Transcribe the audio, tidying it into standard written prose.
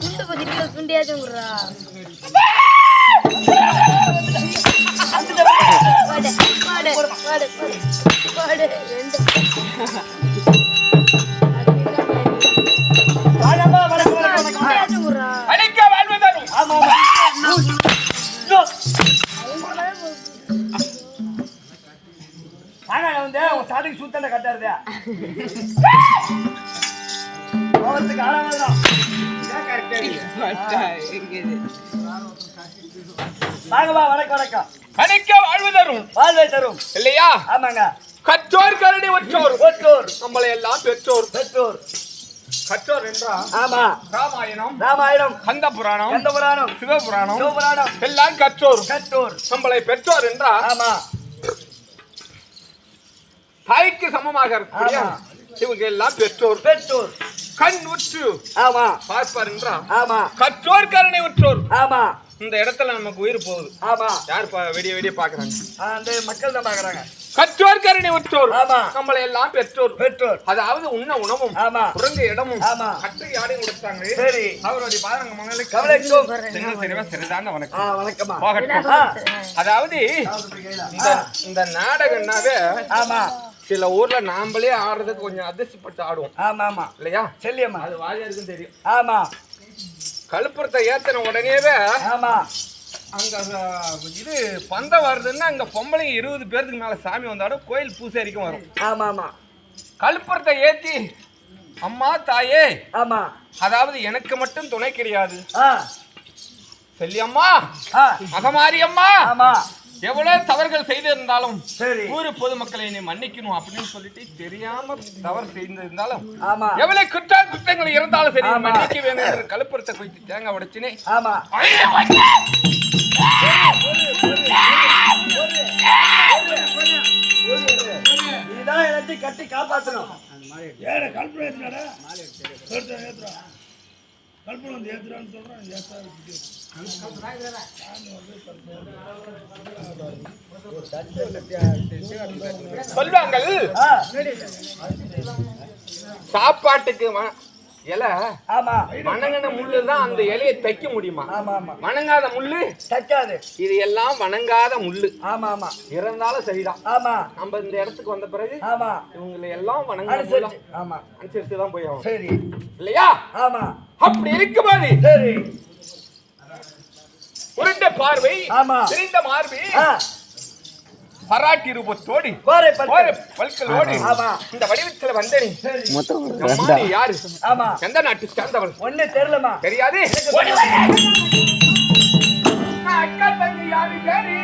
குண்டு பத்திரிக்கை குண்டியாச்சும் குடுறா. பாடு பாடு பாடு பாடு ரெண்டு குண்டியாச்சும் குடுறா. அடிக்க வாழ்வதரும். ஆமா ஆமா. வந்து உன் சாதிக்கு சுத்தண்ட கட்டாருதா அவருக்கு ஆளாதான் வாங்கப்பா. வணக்கம் வணக்கம். அடிக்க வாழ்வதரும் வாழ்வை தரும் இல்லையா? ஆமாங்க. கற்றோர் கரடி ஒற்றோர் ஒற்றோர் நம்மளை எல்லாம் பெற்றோர். பெற்றோர் கற்றோர் என்றா ஆமா. ராமாயணம் ராமாயணம் கந்த புராணம் கந்த புராணம் சிவபுராணம் சிவபுராணம் எல்லாம் கற்றோர். கற்றோர் நம்மளை பெற்றோர் என்றா ஆமா. தாய்க்கு சமமாக இருக்கக்கூடிய இவங்க எல்லாம் பெற்றோர். பெற்றோர் கண் உற்று ஆமா பார்ப்பார் என்றா ஆமா. கற்றோர் கருணை உற்றோர். ஆமா. இந்த இடத்துல நமக்கு உயிர் போகுது. ஆமா. யார் வெடிய வெடிய பாக்குறாங்க? அந்த மக்கள் தான் பாக்குறாங்க. கற்றோர் கருணை உற்றோர். ஆமா. நம்மளை எல்லாம் பெற்றோர். பெற்றோர் அதாவது உண்ண உணவும் ஆமா. உறங்க இடமும் ஆமா. கட்டு யாரையும் கொடுத்தாங்க. சரி. அவருடைய பாருங்க மங்களுக்கு கவலைக்கும் சரிதான வணக்கம். வணக்கமா. அதாவது இந்த நாடகம்னாவே ஆமா. சில ஊர்ல நாமளே ஆடுறதுக்கு கொஞ்சம் அதிர்ஷ்டப்பட்டு ஆடுவோம். ஆமா ஆமா. இல்லையா? செல்லியம்மா அது வாரியாருக்கும் தெரியும். ஆமா. கழுப்புறத்தை ஏத்தன உடனேவே ஆமா. அங்க இது பந்தம் வருதுன்னா அங்க பொம்பளைங்க 20 பேருக்கு மேல சாமி வந்தாலும் கோயில் பூசாரிக்கும் வரும். ஆமா ஆமா. கழுப்புறத்தை ஏத்தி அம்மா தாயே ஆமா. அதாவது எனக்கு மட்டும் துணை கிடையாது. செல்லியம்மா மகமாரி அம்மா ஆமா. எவ்வளவு தவறுகள் செய்திருந்தாலும் சரி ஊரு பொதுமக்களை நீ மன்னிக்கணும் அப்படின்னு சொல்லிட்டு தெரியாம தவறு செய்திருந்தாலும் ஆமா. எவ்வளவு குற்றங்கள் இருந்தாலும் சரி மன்னிக்க வேணும் என்று கழுப்புறத்தை குறித்து தேங்காய் உடைச்சினே. ஆமா. இதுதான் எல்லாத்தையும் கட்டி காப்பாற்றணும். ஏற கல்பனை ஏத்துறாடா ஏத்துறா கல்பனை வந்து ஏத்துறான்னு சொல்றான். சொல்வாங்கள் சாப்பாட்டுக்கு இலை ஆமா. வணங்கின முள்ளு தான் அந்த இலையை தைக்க முடியுமா? ஆமா ஆமா. வணங்காத முள்ளு தைக்காது. இது எல்லாம் வணங்காத முள்ளு. ஆமா ஆமா. இருந்தாலும் சரிதான். ஆமா. நம்ம இந்த இடத்துக்கு வந்த பிறகு ஆமா இவங்களை எல்லாம் வணங்காத ஆமா அனுசரிச்சு தான் போய் ஆகும். சரி இல்லையா? ஆமா. அப்படி இருக்கும்போது சரி உருண்ட பார்வை ஆமா. தெரிந்த மார்பி பராட்டி ரூபத்தோடு பல்களோடு இந்த வடிவத்தில் வந்தேன். யாரு? ஆமா. எந்த நாட்டு சேர்ந்தவள்? ஒண்ணு தெரியலமா. தெரியாது. அக்கா தங்கி யாரு?